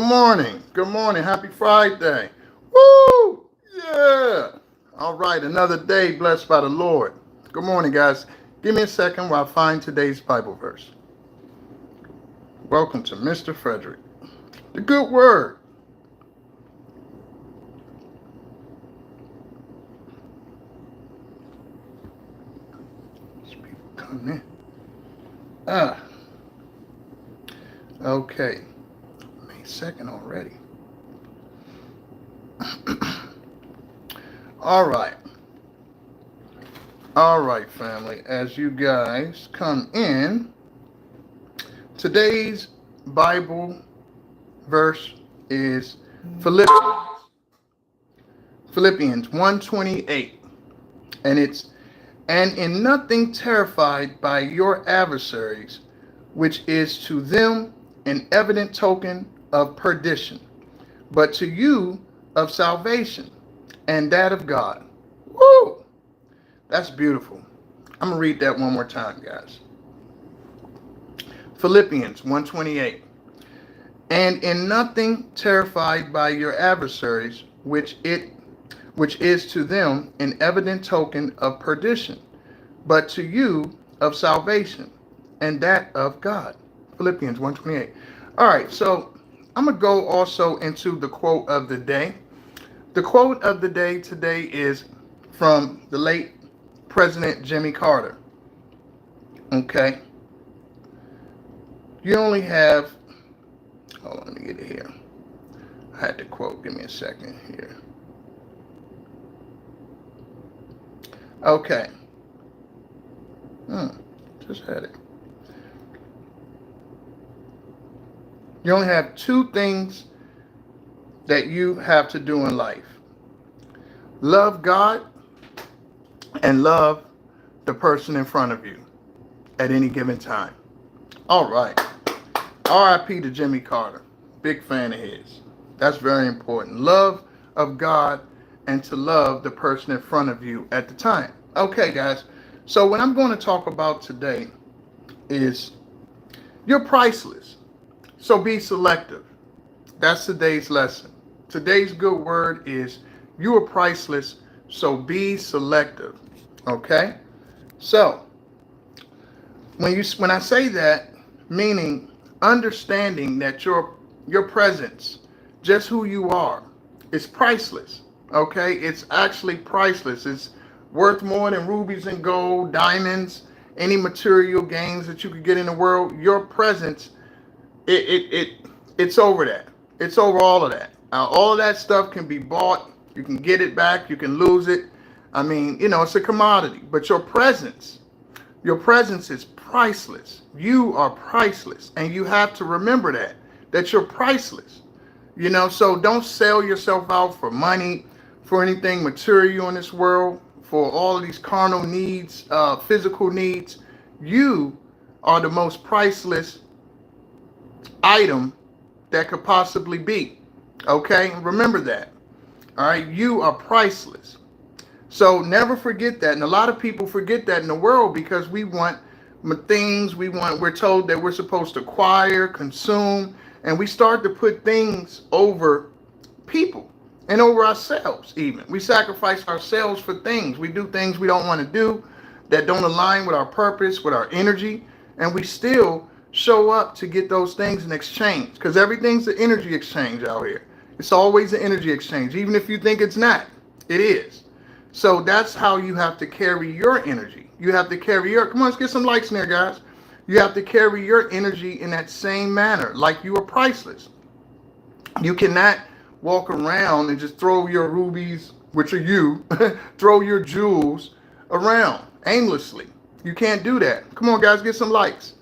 morning. Good morning. Happy Friday. Woo! Yeah. All right. Another day blessed by the Lord. Good morning, guys. Give me a second while I find today's Bible verse. Welcome to Mr. Frederick. The good word. These people coming in. Ah. Okay. May 2nd already. All right. All right, family. As you guys come in, today's Bible verse is Philippians 1:28, and it's, and in nothing terrified by your adversaries, which is to them an evident token of perdition, but to you of salvation, and that of God. Woo! That's beautiful. I'm gonna read that one more time, guys. Philippians 1:28. And in nothing terrified by your adversaries, which is to them an evident token of perdition, but to you of salvation, and that of God. Philippians 1:28. All right, so I'm gonna go also into the quote of the day. The quote of the day today is from the late President Jimmy Carter. Okay. You only have, hold on, let me get it here. I had the quote. Give me a second here. Okay. Just had it. You only have two things that you have to do in life. Love God and love the person in front of you at any given time. All right. R.I.P. to Jimmy Carter. Big fan of his. That's very important. Love of God and to love the person in front of you at the time. Okay, guys. So what I'm going to talk about today is you're priceless. So be selective. That's today's lesson. Today's good word is you are priceless. So be selective. Okay? So when I say that, meaning understanding that your presence, just who you are, is priceless. Okay? It's actually priceless. It's worth more than rubies and gold, diamonds, any material gains that you could get in the world. Your presence, it's over that. It's over all of that. All of that stuff can be bought. You can get it back. You can lose it. I mean, it's a commodity. But your presence is priceless. You are priceless. And you have to remember that you're priceless. So don't sell yourself out for money, for anything material in this world, for all of these carnal needs, physical needs. You are the most priceless item that could possibly be. Okay? Remember that. All right? You are priceless. So never forget that. And a lot of people forget that in the world because we want things, we're told that we're supposed to acquire, consume, and we start to put things over people and over ourselves even. We sacrifice ourselves for things. We do things we don't want to do that don't align with our purpose, with our energy, and we still show up to get those things in exchange because everything's an energy exchange out here. It's always an energy exchange. Even if you think it's not, it is. So that's how you have to carry your energy. You have to carry come on, let's get some likes in there, guys. You have to carry your energy in that same manner, like you are priceless. You cannot walk around and just throw your rubies, which are you, throw your jewels around aimlessly. You can't do that. Come on, guys, get some likes.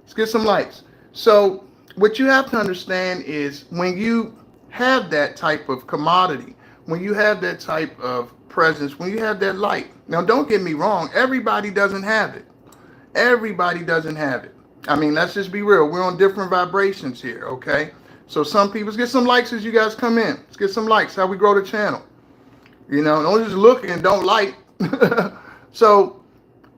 Let's get some likes. So what you have to understand is when you have that type of commodity, when you have that type of presence, when you have that light. Now, don't get me wrong. Everybody doesn't have it. Everybody doesn't have it. I mean, let's just be real. We're on different vibrations here, okay? So some people, let's get some likes as you guys come in. Let's get some likes. How we grow the channel. Don't just look and don't like. So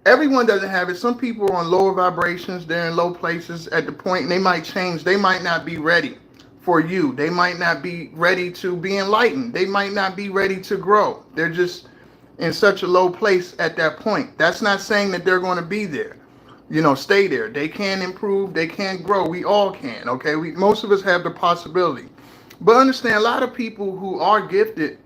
everyone doesn't have it. Some people are on lower vibrations. They're in low places at the point, and they might change. They might not be ready for you. They might not be ready to be enlightened. They might not be ready to grow. They're just in such a low place at that point. That's not saying that they're going to be there. Stay there. They can improve. They can grow. We all can. Okay. Most of us have the possibility. But understand, a lot of people who are gifted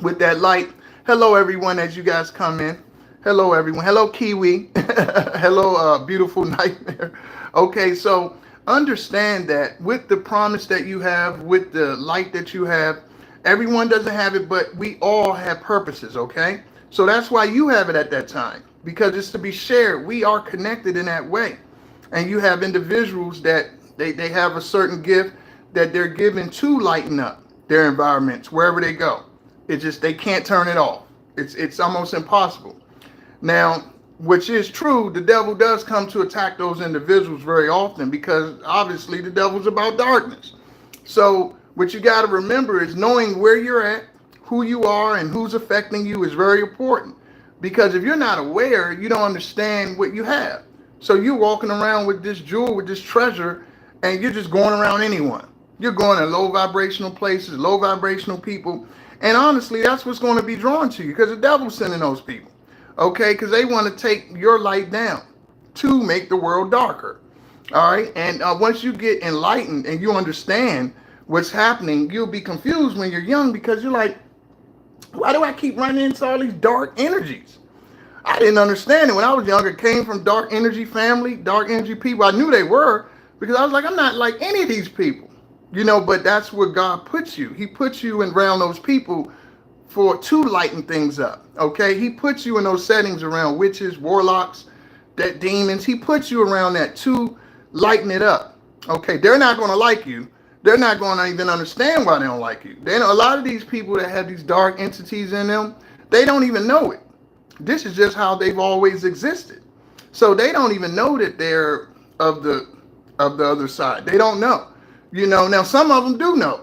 with that light. Hello, everyone, as you guys come in. Hello, everyone. Hello, Kiwi. Hello, beautiful nightmare. Okay, so understand that with the promise that you have, with the light that you have, everyone doesn't have it, but we all have purposes, okay? So that's why you have it at that time, because it's to be shared. We are connected in that way. And you have individuals that they have a certain gift that they're given to lighten up their environments wherever they go. It's just they can't turn it off. It's almost impossible. Now, which is true, the devil does come to attack those individuals very often, because obviously the devil's about darkness. So what you got to remember is knowing where you're at, who you are, and who's affecting you is very important. Because if you're not aware, you don't understand what you have. So you're walking around with this jewel, with this treasure, and you're just going around anyone. You're going to low vibrational places, low vibrational people. And honestly, that's what's going to be drawn to you, because the devil's sending those people. Okay, because they want to take your light down to make the world darker. All right, and once you get enlightened and you understand what's happening, you'll be confused when you're young, because you're like, why do I keep running into all these dark energies? I didn't understand it when I was younger. Came from dark energy family, dark energy people. I knew they were, because I was like, I'm not like any of these people, but that's where God puts you. He puts you around those people to lighten things up. Okay, he puts you in those settings around witches, warlocks, that demons. He puts you around that to lighten it up. Okay, they're not going to like you. They're not going to even understand why they don't like you. A lot of these people that have these dark entities in them, they don't even know it. This is just how they've always existed. So they don't even know that they're of the other side. They don't know. Now some of them do know.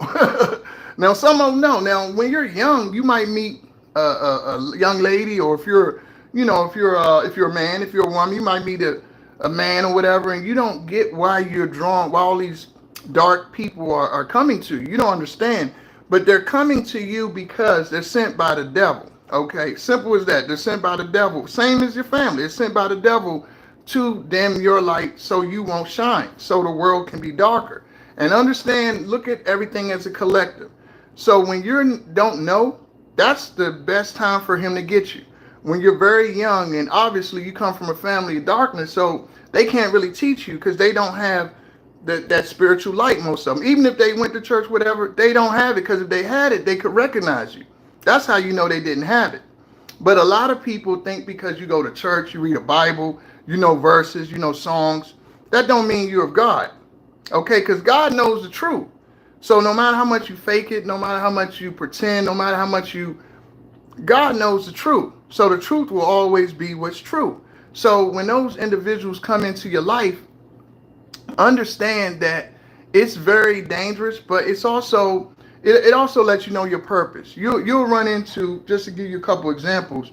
Now some of them know. Now when you're young, you might meet a young lady, or if you're a man, if you're a woman, you might meet a man or whatever, and you don't get why you're drawn, why all these dark people are coming to you. You don't understand, but they're coming to you because they're sent by the devil. Okay, simple as that. They're sent by the devil. Same as your family. It's sent by the devil to dim your light so you won't shine, so the world can be darker. And understand, look at everything as a collective. So when you don't know, that's the best time for him to get you. When you're very young, and obviously you come from a family of darkness, so they can't really teach you, because they don't have that spiritual light, most of them. Even if they went to church, whatever, they don't have it, because if they had it, they could recognize you. That's how you know they didn't have it. But a lot of people think because you go to church, you read a Bible, you know verses, you know songs, that don't mean you're of God. Okay, because God knows the truth. So no matter how much you fake it, no matter how much you pretend, no matter how much God knows the truth. So the truth will always be what's true. So when those individuals come into your life, understand that it's very dangerous, but it's also, it also lets you know your purpose. You'll run into, just to give you a couple examples,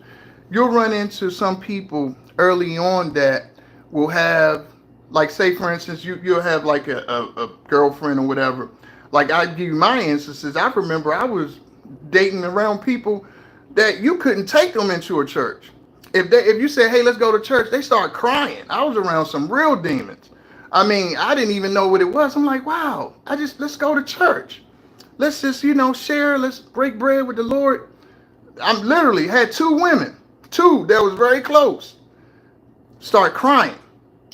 you'll run into some people early on that will have, like, say for instance, you'll have like a girlfriend or whatever. Like, I give you my instances. I remember I was dating around people that you couldn't take them into a church. If you say, hey, let's go to church, they start crying. I was around some real demons. I mean, I didn't even know what it was. I'm like, wow, let's go to church. Let's just, share, let's break bread with the Lord. I literally had two women, that was very close, start crying.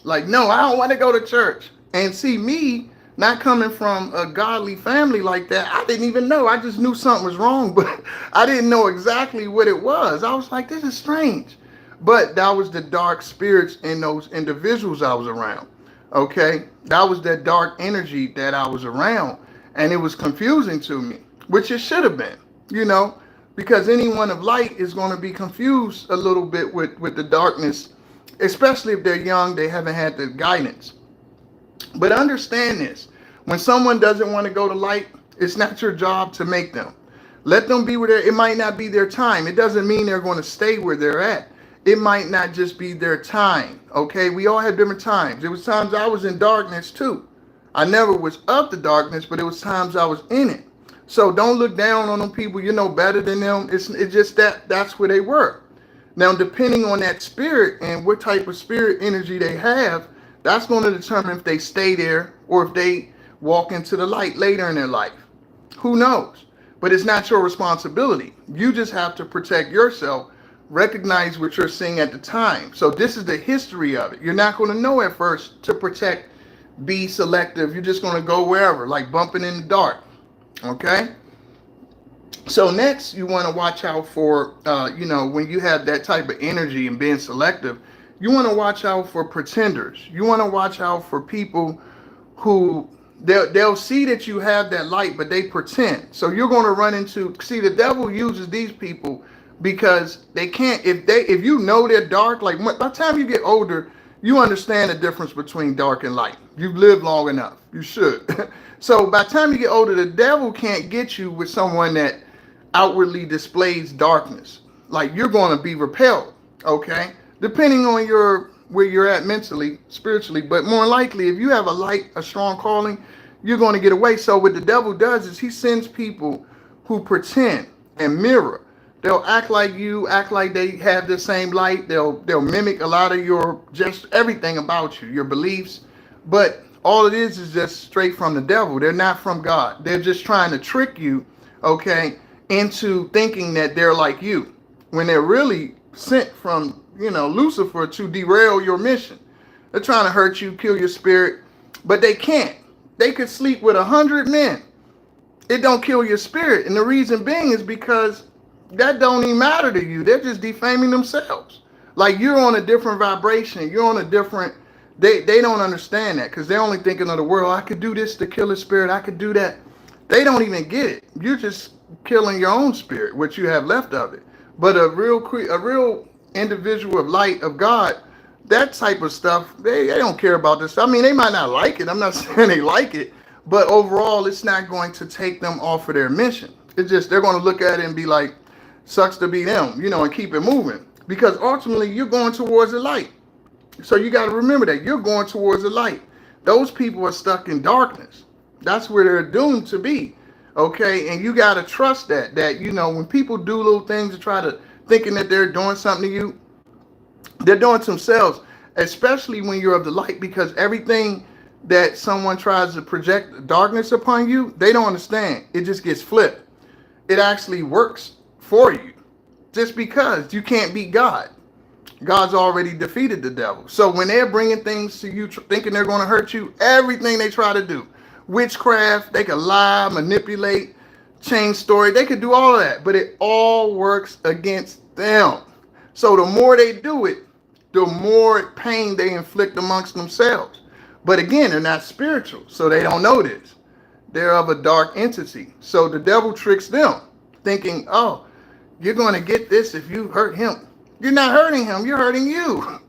Like, no, I don't want to go to church. And see, me not coming from a godly family like that, I didn't even know. I just knew something was wrong, but I didn't know exactly what it was. I was like, this is strange. But that was the dark spirits in those individuals I was around. Okay, that was that dark energy that I was around, and it was confusing to me, which it should have been, because anyone of light is going to be confused a little bit with the darkness, especially if they're young, they haven't had the guidance. But understand this, when someone doesn't want to go to light, it's not your job to make them. Let them be where it might not be their time. It doesn't mean they're going to stay where they're at. It might not just be their time, okay? We all have different times. There was times I was in darkness too. I never was of the darkness, but it was times I was in it. So don't look down on them people. You know better than them. It's just that's where they were. Now, depending on that spirit and what type of spirit energy they have, that's going to determine if they stay there or if they walk into the light later in their life. Who knows? But it's not your responsibility. You just have to protect yourself, recognize what you're seeing at the time. So this is the history of it. You're not going to know at first to protect, be selective. You're just going to go wherever, like bumping in the dark. Okay? So next, you want to watch out for, when you have that type of energy and being selective, you want to watch out for pretenders. You want to watch out for people who they'll see that you have that light, but they pretend. So you're going to run into, see, the devil uses these people because they can't, if you know they're dark, like by the time you get older, you understand the difference between dark and light. You've lived long enough. You should. So by the time you get older, the devil can't get you with someone that outwardly displays darkness. Like, you're going to be repelled, okay? Depending on where you're at mentally, spiritually, but more likely, if you have a strong calling, you're going to get away. So what the devil does is he sends people who pretend and mirror. They'll act like you, act like they have the same light. They'll mimic a lot of just everything about you, your beliefs. But all it is just straight from the devil. They're not from God. They're just trying to trick you, okay, into thinking that they're like you, when they're really sent from, Lucifer to derail your mission. They're trying to hurt you, kill your spirit, but they can't. They could sleep with 100 men. It don't kill your spirit. And the reason being is because that don't even matter to you. They're just defaming themselves. Like, you're on a different vibration. You're on a different, they don't understand that because they're only thinking of the world. I could do this to kill a spirit. I could do that. They don't even get it. You're just killing your own spirit, what you have left of it. But a real individual of light of God, that type of stuff, they don't care about this. I mean, they might not like it. I'm not saying they like it, but overall, it's not going to take them off of their mission. It's just they're going to look at it and be like, sucks to be them, and keep it moving. Because ultimately, you're going towards the light. So you got to remember that you're going towards the light. Those people are stuck in darkness. That's where they're doomed to be. Okay, and you got to trust that when people do little things to try to thinking that they're doing something to you, they're doing to themselves, especially when you're of the light, because everything that someone tries to project darkness upon you, they don't understand. It just gets flipped. It actually works for you just because you can't beat God. God's already defeated the devil. So when they're bringing things to you thinking they're going to hurt you, everything they try to do, witchcraft, they could lie, manipulate, change story. They could do all of that, but it all works against them. So the more they do it, the more pain they inflict amongst themselves. But again, they're not spiritual, so they don't know this. They're of a dark entity. So the devil tricks them, thinking, oh, you're going to get this if you hurt him. You're not hurting him, you're hurting you.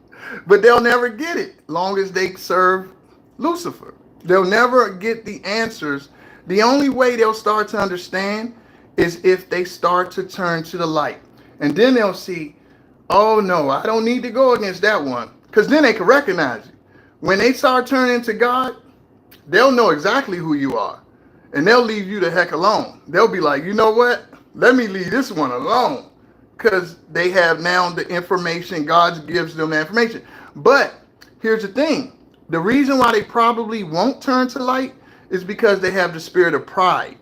But they'll never get it long as they serve Lucifer. They'll never get the answers. The only way they'll start to understand is if they start to turn to the light. And then they'll see, oh no, I don't need to go against that one. Because then they can recognize you. When they start turning to God, they'll know exactly who you are. And they'll leave you the heck alone. They'll be like, you know what? Let me leave this one alone. Because they have now the information. God gives them the information. But here's the thing. The reason why they probably won't turn to light is because they have the spirit of pride.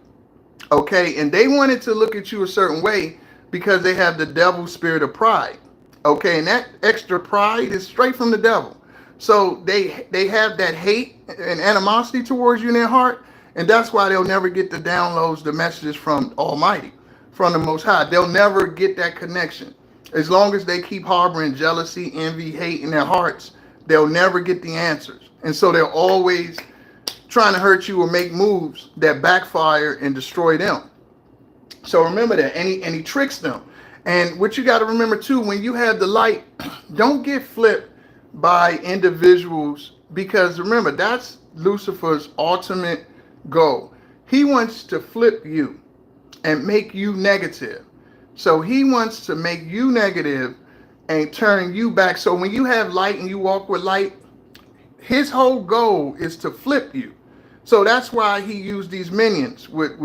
Okay? And they wanted to look at you a certain way because they have the devil's spirit of pride. Okay? And that extra pride is straight from the devil. So they have that hate and animosity towards you in their heart. And that's why they'll never get the downloads, the messages from Almighty, from the Most High. They'll never get that connection. As long as they keep harboring jealousy, envy, hate in their hearts, they'll never get the answers. And so they're always trying to hurt you or make moves that backfire and destroy them. So remember that. And he tricks them. And what you got to remember too, when you have the light, don't get flipped by individuals, because remember, that's Lucifer's ultimate goal. He wants to flip you and make you negative. So he wants to make you negative and turn you back. So when you have light and you walk with light, his whole goal is to flip you. So that's why he used these minions with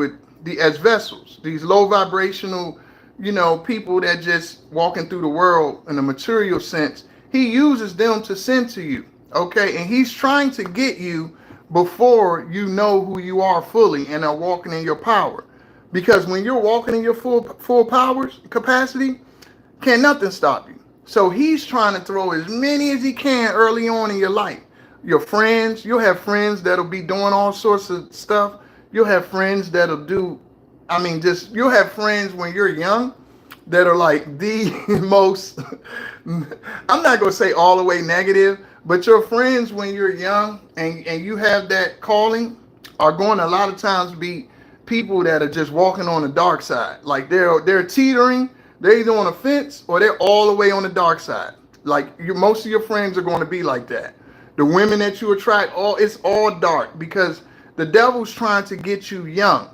the as vessels, these low vibrational, people that just walking through the world in a material sense. He uses them to send to you. Okay, and he's trying to get you before you know who you are fully and are walking in your power. Because when you're walking in your full powers capacity, can nothing stop you. So he's trying to throw as many as he can early on in your life. Your friends, you'll have friends that'll be doing all sorts of stuff. You'll have friends that'll do, you'll have friends when you're young that are like the most, I'm not going to say all the way negative, but your friends when you're young and you have that calling are going to a lot of times be people that are just walking on the dark side. Like they're teetering. They're either on a fence or they're all the way on the dark side. Like most of your friends are going to be like that. The women that you attract, it's all dark because the devil's trying to get you young.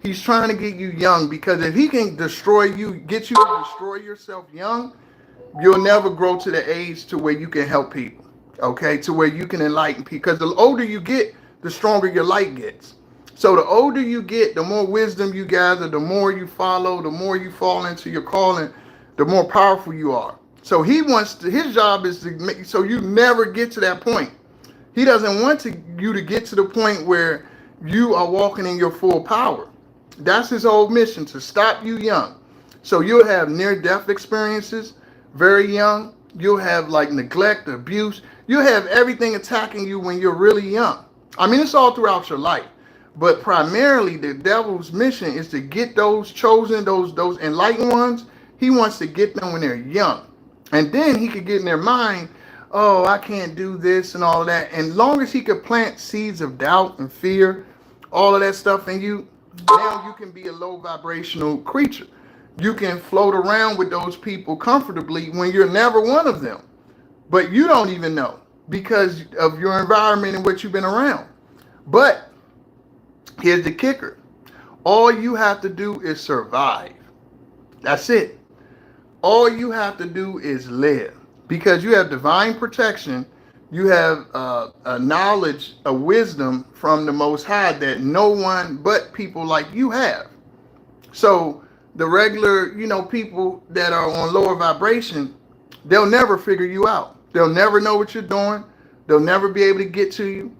He's trying to get you young because if he can destroy you, get you to destroy yourself young, you'll never grow to the age to where you can help people. Okay, to where you can enlighten people. Because the older you get, the stronger your light gets. So the older you get, the more wisdom you gather, the more you follow, the more you fall into your calling, the more powerful you are. So his job is to make so you never get to that point. He doesn't want you to get to the point where you are walking in your full power. That's his whole mission, to stop you young. So you'll have near-death experiences very young. You'll have like neglect, abuse. You'll have everything attacking you when you're really young. It's all throughout your life. But primarily, the devil's mission is to get those chosen, those enlightened ones. He wants to get them when they're young. And then he could get in their mind, oh, I can't do this and all of that. And long as he could plant seeds of doubt and fear, all of that stuff in you, now you can be a low vibrational creature. You can float around with those people comfortably when you're never one of them. But you don't even know because of your environment and what you've been around. But here's the kicker. All you have to do is survive. That's it. All you have to do is live. Because you have divine protection. You have a knowledge, a wisdom from the Most High that no one but people like you have. So the regular, people that are on lower vibration, they'll never figure you out. They'll never know what you're doing. They'll never be able to get to you.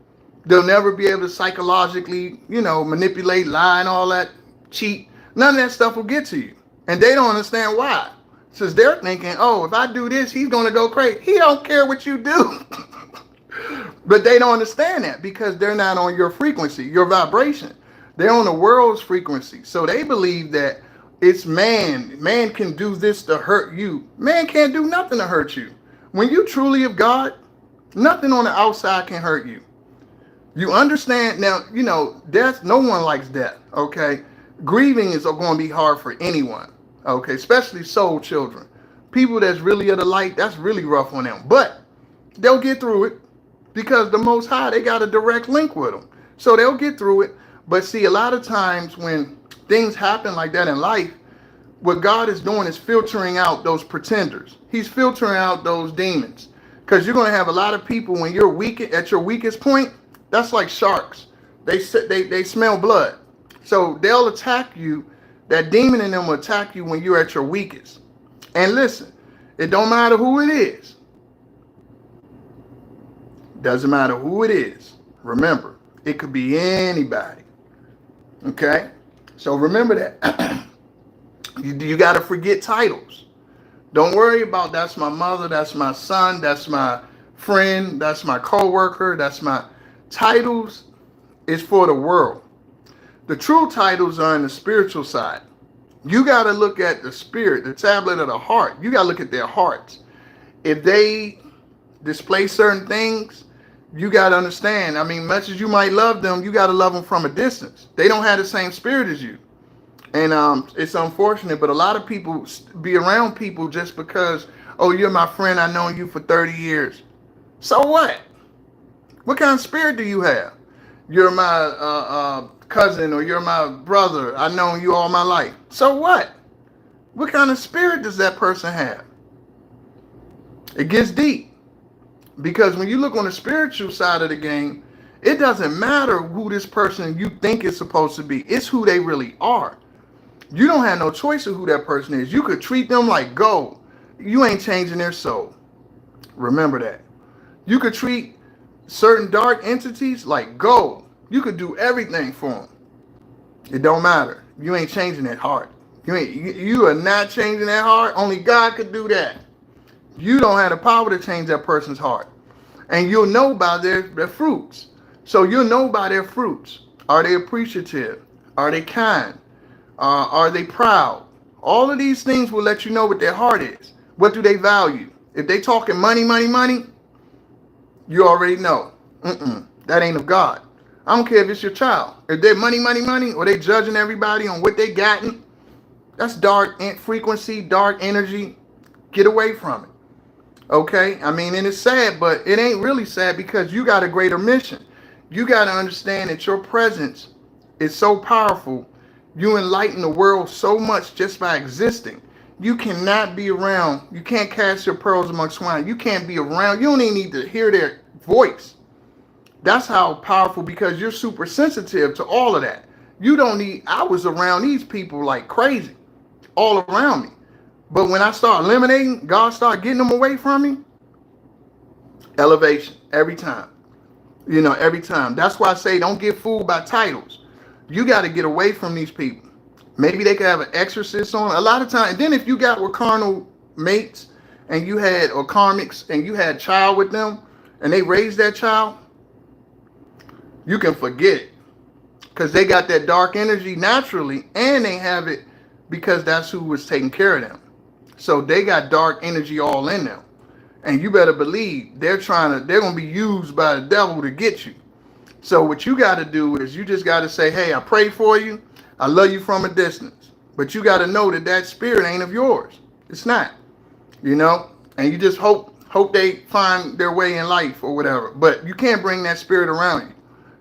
They'll never be able to psychologically, manipulate, lie, and all that, cheat. None of that stuff will get to you. And they don't understand why. Since they're thinking, oh, if I do this, he's going to go crazy. He don't care what you do. But they don't understand that because they're not on your frequency, your vibration. They're on the world's frequency. So they believe that it's man. Man can do this to hurt you. Man can't do nothing to hurt you. When you truly of God, nothing on the outside can hurt you. You understand now, death, no one likes death, okay? Grieving is going to be hard for anyone, okay? Especially soul children. People that's really of the light, that's really rough on them. But they'll get through it because the Most High, they got a direct link with them. So they'll get through it. But see, a lot of times when things happen like that in life, what God is doing is filtering out those pretenders. He's filtering out those demons. Because you're going to have a lot of people when you're weak at your weakest point. That's like sharks. They smell blood. So they'll attack you. That demon in them will attack you when you're at your weakest. And listen, it don't matter who it is. Doesn't matter who it is. Remember, it could be anybody. Okay? So remember that. You got to forget titles. Don't worry about that's my mother, that's my son, that's my friend, that's my coworker, that's my... Titles is for the world. The true titles are in the spiritual side. You got to look at the spirit, the tablet of the heart. You got to look at their hearts. If they display certain things, you got to understand. Much as you might love them, you got to love them from a distance. They don't have the same spirit as you. And it's unfortunate, but a lot of people be around people just because, oh, you're my friend. I've known you for 30 years. So what? What kind of spirit do you have? You're my cousin or you're my brother. I've known you all my life. So what? What kind of spirit does that person have? It gets deep. Because when you look on the spiritual side of the game, It doesn't matter who this person you think is supposed to be. It's who they really are. You don't have no choice of who that person is. You could treat them like gold. You ain't changing their soul. Remember that. You could treat certain dark entities like gold. You could do everything for them. It don't matter. You ain't changing that heart. You are not changing that heart. Only God could do that. You don't have the power to change that person's heart. And you'll know by their fruits. So you'll know by their fruits. Are they appreciative? Are they kind? Are they proud? All of these things will let you know what their heart is. What do they value? If they talking money, money, money, you already know. That ain't of God. I don't care if it's your child. If they're money, money, money, or they judging everybody on what they gotten, that's dark frequency, dark energy. Get away from it. Okay? I mean, and it's sad, but it ain't really sad because you got a greater mission. You got to understand that your presence is so powerful. You enlighten the world so much just by existing. You cannot be around. You can't cast your pearls among swine. You can't be around. You don't even need to hear their voice. That's how powerful, because you're super sensitive to all of that. You don't need, I was around these people like crazy, all around me. But when I start eliminating, God start getting them away from me. Elevation, every time. Every time. That's why I say don't get fooled by titles. You got to get away from these people. Maybe they could have an exorcist on. A lot of times, and then if you got with carnal mates and you had, or karmics, and you had a child with them and they raised that child, you can forget it, because they got that dark energy naturally, and they have it because that's who was taking care of them. So they got dark energy all in them, and you better believe they're going to be used by the devil to get you. So what you got to do is you just got to say, hey, I pray for you. I love you from a distance. But you got to know that spirit ain't of yours. It's not, and you just hope they find their way in life or whatever. But you can't bring that spirit around you.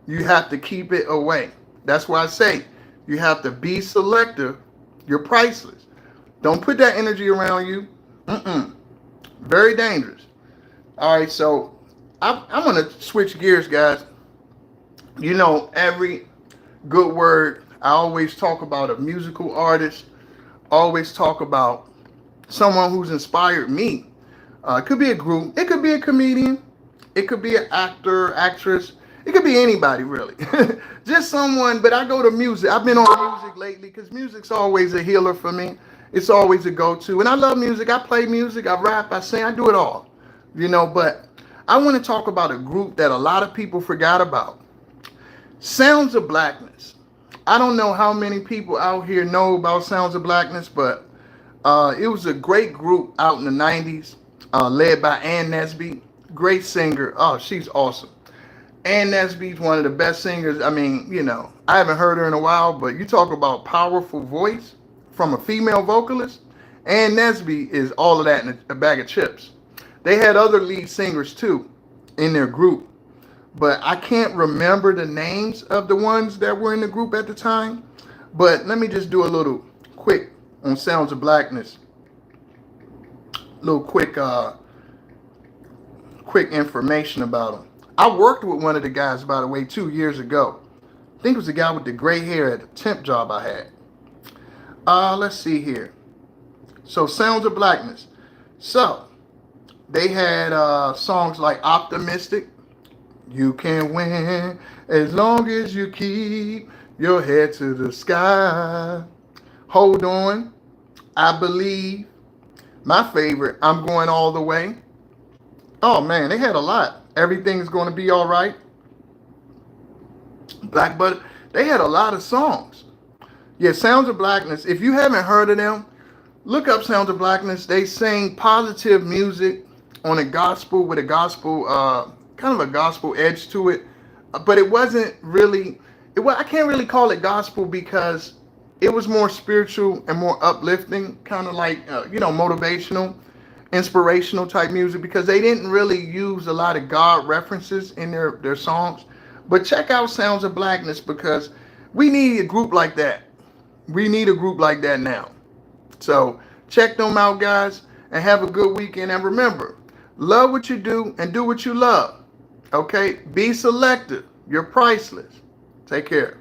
You have to keep it away. That's why I say you have to be selective. You're priceless. Don't put that energy around you. Very dangerous. All right, so I'm going to switch gears, guys. Every good word, I always talk about a musical artist. Always talk about someone who's inspired me. It could be a group. It could be a comedian. It could be an actor, actress. It could be anybody, really. Just someone, but I go to music. I've been on music lately because music's always a healer for me. It's always a go-to. And I love music. I play music. I rap. I sing. I do it all. But I want to talk about a group that a lot of people forgot about. Sounds of Blackness. I don't know how many people out here know about Sounds of Blackness, but it was a great group out in the 90s, led by Ann Nesby. Great singer. Oh, she's awesome. Ann Nesby's one of the best singers. I mean, I haven't heard her in a while, but you talk about powerful voice from a female vocalist. Ann Nesby is all of that in a bag of chips. They had other lead singers too in their group, but I can't remember the names of the ones that were in the group at the time. But let me just do a little quick on Sounds of Blackness. Little quick information about them. I worked with one of the guys, by the way, 2 years ago. I think it was the guy with the gray hair at a temp job I had. Let's see here. So Sounds of Blackness. So they had songs like Optimistic. You can win as long as you keep your head to the sky. Hold on. I Believe. My favorite, I'm Going All the Way. Oh man, they had a lot. Everything's Going to Be All Right. Black Butter. They had a lot of songs. Yeah, Sounds of Blackness. If you haven't heard of them, look up Sounds of Blackness. They sing positive music on a gospel with a gospel, kind of a gospel edge to it. But it wasn't really, I can't really call it gospel because it was more spiritual and more uplifting, kind of like, motivational, inspirational type music, because they didn't really use a lot of God references in their songs. But check out Sounds of Blackness, because we need a group like that. We need a group like that now. So check them out, guys, and have a good weekend. And remember, love what you do and do what you love. Okay? Be selective. You're priceless. Take care.